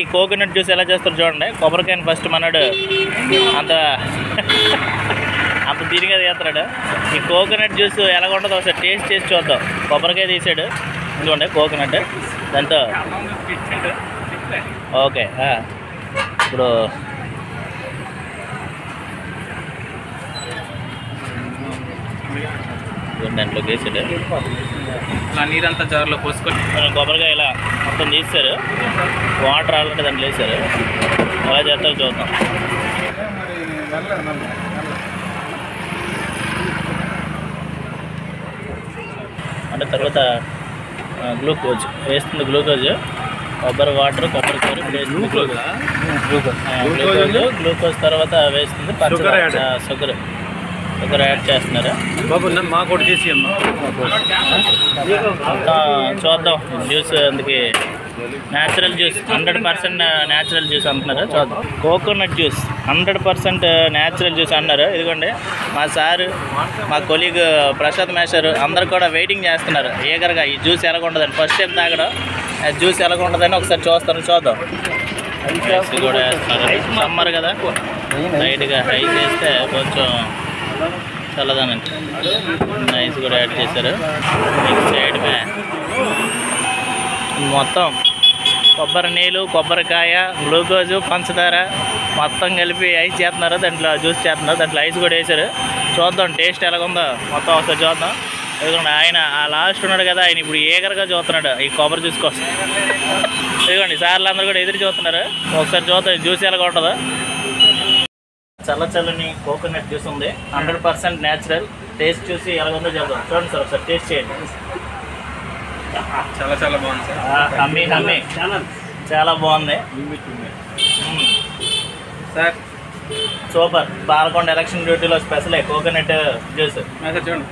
ఈ coconut juice ఎలా చేస్తారు చూడండి. కొబ్బరికాయని ఫస్ట్ మనడు అంత అంత దీనిగా చేస్తాడు. ఈ కోకోనట్ జ్యూస్ ఎలా ఉంటుందో ఒకసారి టేస్ట్ చేసి చూద్దాం. కొబ్బరికాయ తీసాడు చూడండి కోకోనట్ దాంతో. ఓకే ఇప్పుడు దాంట్లోకి వేసాడు. నీరంతా జార్లో పోసుకొని కొబ్బరికాయ ఇలా మొత్తం తీస్తారు. వాటర్ ఆల్రెడీ దాంట్లో వేసారు. ఎలా చేస్తారో చూద్దాం. అంటే తర్వాత గ్లూకోజ్ వేస్తుంది. గ్లూకోజ్ కొబ్బరి వాటర్ కొబ్బరికాయ వేస్తుంది. గ్లూకోజ్ తర్వాత వేస్తుంది షుగర్ యాడ్ చేస్తున్నారు. బాబు మాకు ఒకటి చేసి చూద్దాం. జ్యూస్ అందుకే న్యాచురల్ జ్యూస్ 100% న్యాచురల్ జ్యూస్ అంటున్నారు. చూద్దాం. కోకోనట్ జ్యూస్ 100% న్యాచురల్ జ్యూస్ అన్నారు. ఇదిగోండి మా సారు మా కొలీగ్ ప్రసాద్ మేషర్ అందరు కూడా వెయిటింగ్ చేస్తున్నారు ఏగరగా ఈ జ్యూస్ ఎలాగుంటుందని. ఫస్ట్ టైం తాగడం జ్యూస్ ఎలాగుంటుందని ఒకసారి చూద్దాం. ఐస్ కూడా వేస్తున్నారు. సమ్మర్ కదా లైట్గా ఐస్ వేస్తే కొంచెం చల్లదానండి. ఐస్ కూడా యాడ్ చేశారు. సైడ్ మొత్తం కొబ్బరి నీళ్ళు కొబ్బరికాయ గ్లూకోజు పంచదార మొత్తం కలిపి ఐస్ చేస్తున్నారు. దాంట్లో జ్యూస్ చేస్తున్నారు. దాంట్లో ఐస్ కూడా వేశారు. చూద్దాం టేస్ట్ ఎలాగుందో మొత్తం ఒకసారి చూద్దాం. ఎందుకంటే ఆయన ఆ లాస్ట్ ఉన్నాడు కదా, ఆయన ఇప్పుడు ఏగరగా చూస్తున్నాడు ఈ కొబ్బరి జ్యూస్ కోసం. ఇదిగోండి సార్లు అందరూ కూడా ఎదురు చూస్తున్నారు. ఒకసారి చూద్దాం జ్యూస్ ఎలాగ ఉంటుందో. చల్లని కోకోనట్ జ్యూస్ ఉంది. 100% న్యాచురల్. టేస్ట్ చూసి ఎలాగుందో చూద్దాం. చూడండి సార్ ఒకసారి టేస్ట్ చేయండి. చాలా బాగుంది సార్. హమ్మి చాలా బాగుంది సార్. సూపర్. పాలకొండ ఎలక్షన్ డ్యూటీలో స్పెషలే కోకోనట్ జ్యూస్. చూడండి